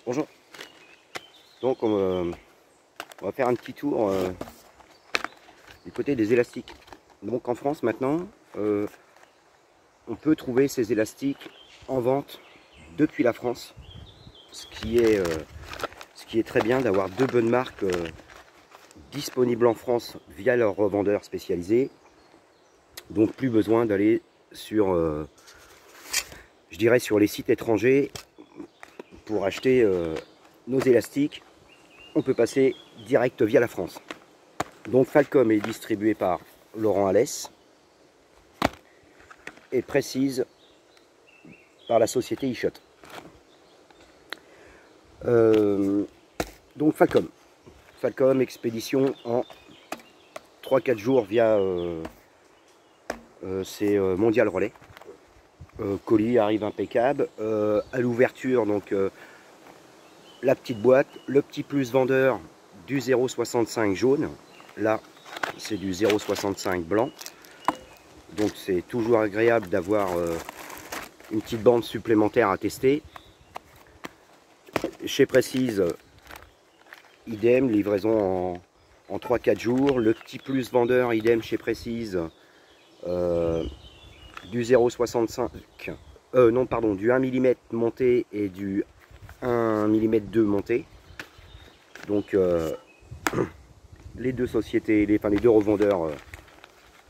Bonjour. Donc on va faire un petit tour du côté des élastiques. Donc en France maintenant, on peut trouver ces élastiques en vente depuis la France, ce qui est très bien d'avoir deux bonnes marques disponibles en France via leurs revendeurs spécialisés. Donc plus besoin d'aller sur, je dirais, sur les sites étrangers pour acheter nos élastiques. On peut passer direct via la France. Donc Falcom est distribué par Laurent Alès et Précise par la société iShot. Donc Falcom expédition en 3-4 jours via c'est Mondial Relais. Colis arrive impeccable. À l'ouverture, donc la petite boîte, le petit plus vendeur du 0,65 jaune. Là, c'est du 0,65 blanc. Donc c'est toujours agréable d'avoir une petite bande supplémentaire à tester. Chez Précise, idem, livraison en 3-4 jours. Le petit plus vendeur, idem chez Précise, du 0,65, non pardon, du 1 mm monté et du 1 mm 2 monté. Donc les deux sociétés, les deux revendeurs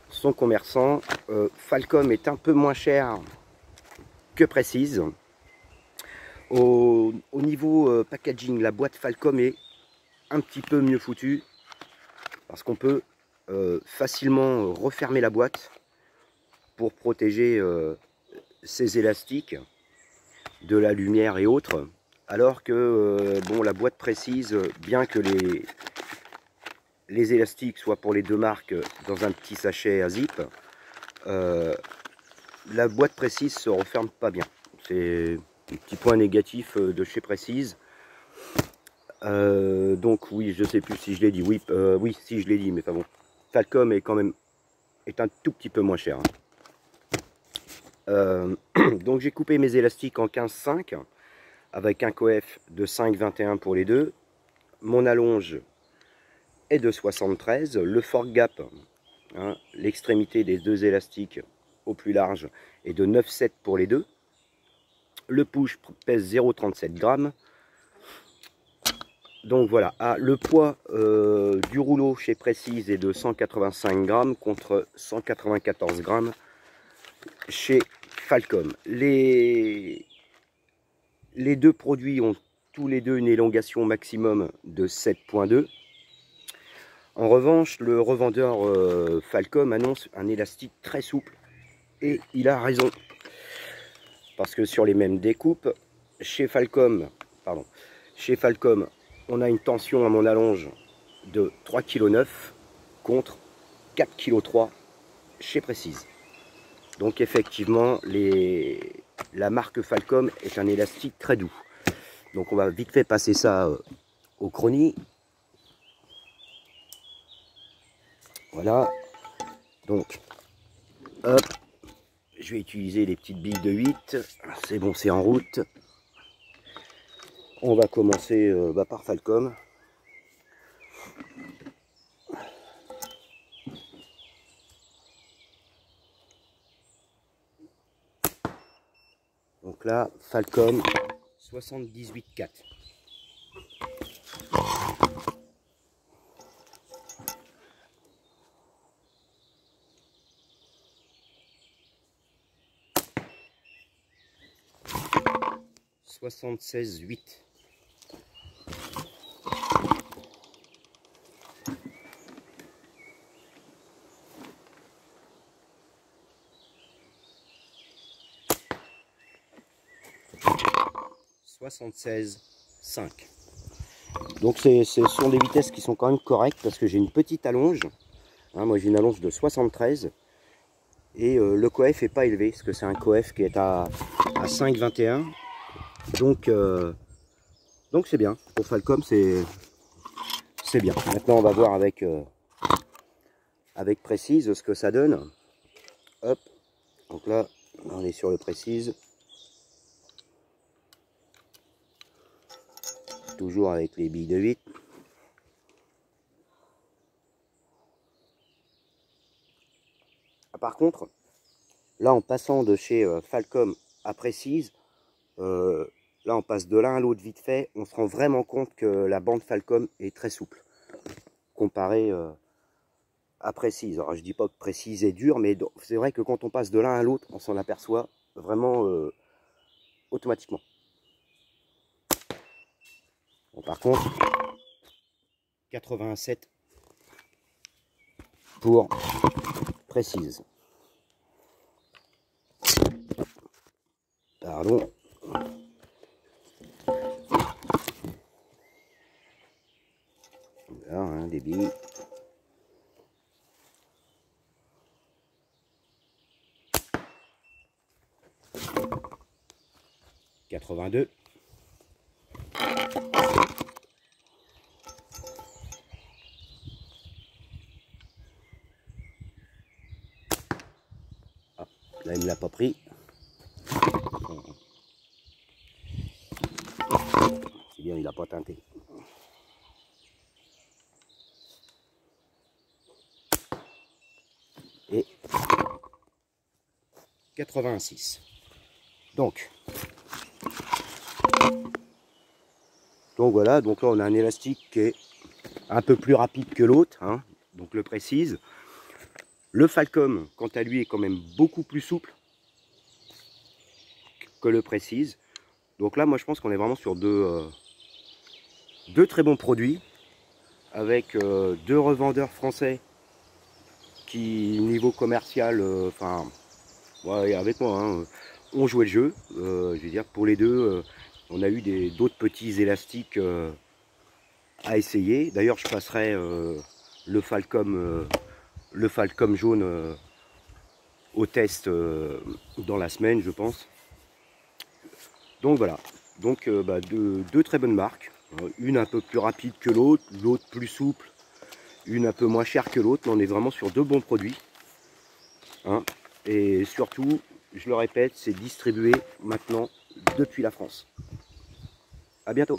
sont commerçants. Falcom est un peu moins cher que Précise. Au niveau packaging, la boîte Falcom est un petit peu mieux foutue parce qu'on peut facilement refermer la boîte pour protéger ces élastiques de la lumière et autres, alors que bon, la boîte Précise, bien que les élastiques soient pour les deux marques dans un petit sachet à zip, la boîte Précise se referme pas bien. C'est un petit point négatif de chez Précise. Donc oui, je sais plus si je l'ai dit. Oui, oui, si je l'ai dit, mais enfin bon, Falcom est un tout petit peu moins cher. Donc j'ai coupé mes élastiques en 15,5 avec un coef de 5,21 pour les deux. Mon allonge est de 73. Le fork gap, hein, l'extrémité des deux élastiques au plus large, est de 9,7 pour les deux. Le push pèse 0,37 grammes. Donc voilà, le poids du rouleau chez Précise est de 185 grammes contre 194 grammes chez Falcom. Les deux produits ont tous les deux une élongation maximum de 7,2. En revanche, le revendeur Falcom annonce un élastique très souple et il a raison. Parce que sur les mêmes découpes, chez Falcom, on a une tension à mon allonge de 3,9 kg contre 4,3 kg chez Précise. Donc effectivement, la marque Falcom est un élastique très doux. Donc on va vite fait passer ça au chronie. Voilà. Donc, hop, je vais utiliser les petites billes de 8. C'est bon, c'est en route. On va commencer par Falcom. Donc là, Falcom 78,4. « 76,8. « 76,5. » Donc ce sont des vitesses qui sont quand même correctes parce que j'ai une petite allonge. Hein, moi j'ai une allonge de 73 et le coef n'est pas élevé parce que c'est un coef qui est à 5,21. Donc c'est bien. Pour Falcom c'est bien. Maintenant on va voir avec Précise ce que ça donne. Hop. Donc là on est sur le Précise. toujours avec les billes de 8. Par contre, là en passant de chez Falcom à Précise, là on passe de l'un à l'autre vite fait, on se rend vraiment compte que la bande Falcom est très souple comparée à Précise. Alors je dis pas que Précise est dur, mais c'est vrai que quand on passe de l'un à l'autre, on s'en aperçoit vraiment automatiquement. Bon, par contre, 87 pour Précise. Pardon. Là, hein, des billes. « 82. Ah, là, il ne l'a pas pris. C'est bien, il n'a pas teinté. Et 86. Donc voilà, donc là on a un élastique qui est un peu plus rapide que l'autre, hein, donc le Précise. Le Falcom, quant à lui, est quand même beaucoup plus souple que le Précise. Donc là, moi je pense qu'on est vraiment sur deux très bons produits, avec deux revendeurs français qui, niveau commercial, enfin, ouais, avec moi, hein, ont joué le jeu. Je veux dire, pour les deux, on a eu d'autres petits élastiques à essayer. D'ailleurs, je passerai le Falcom jaune au test dans la semaine, je pense. Donc voilà, donc deux très bonnes marques. Une un peu plus rapide que l'autre, l'autre plus souple, une un peu moins chère que l'autre, mais on est vraiment sur deux bons produits. Hein. Et surtout, je le répète, c'est distribué maintenant depuis la France. À bientôt.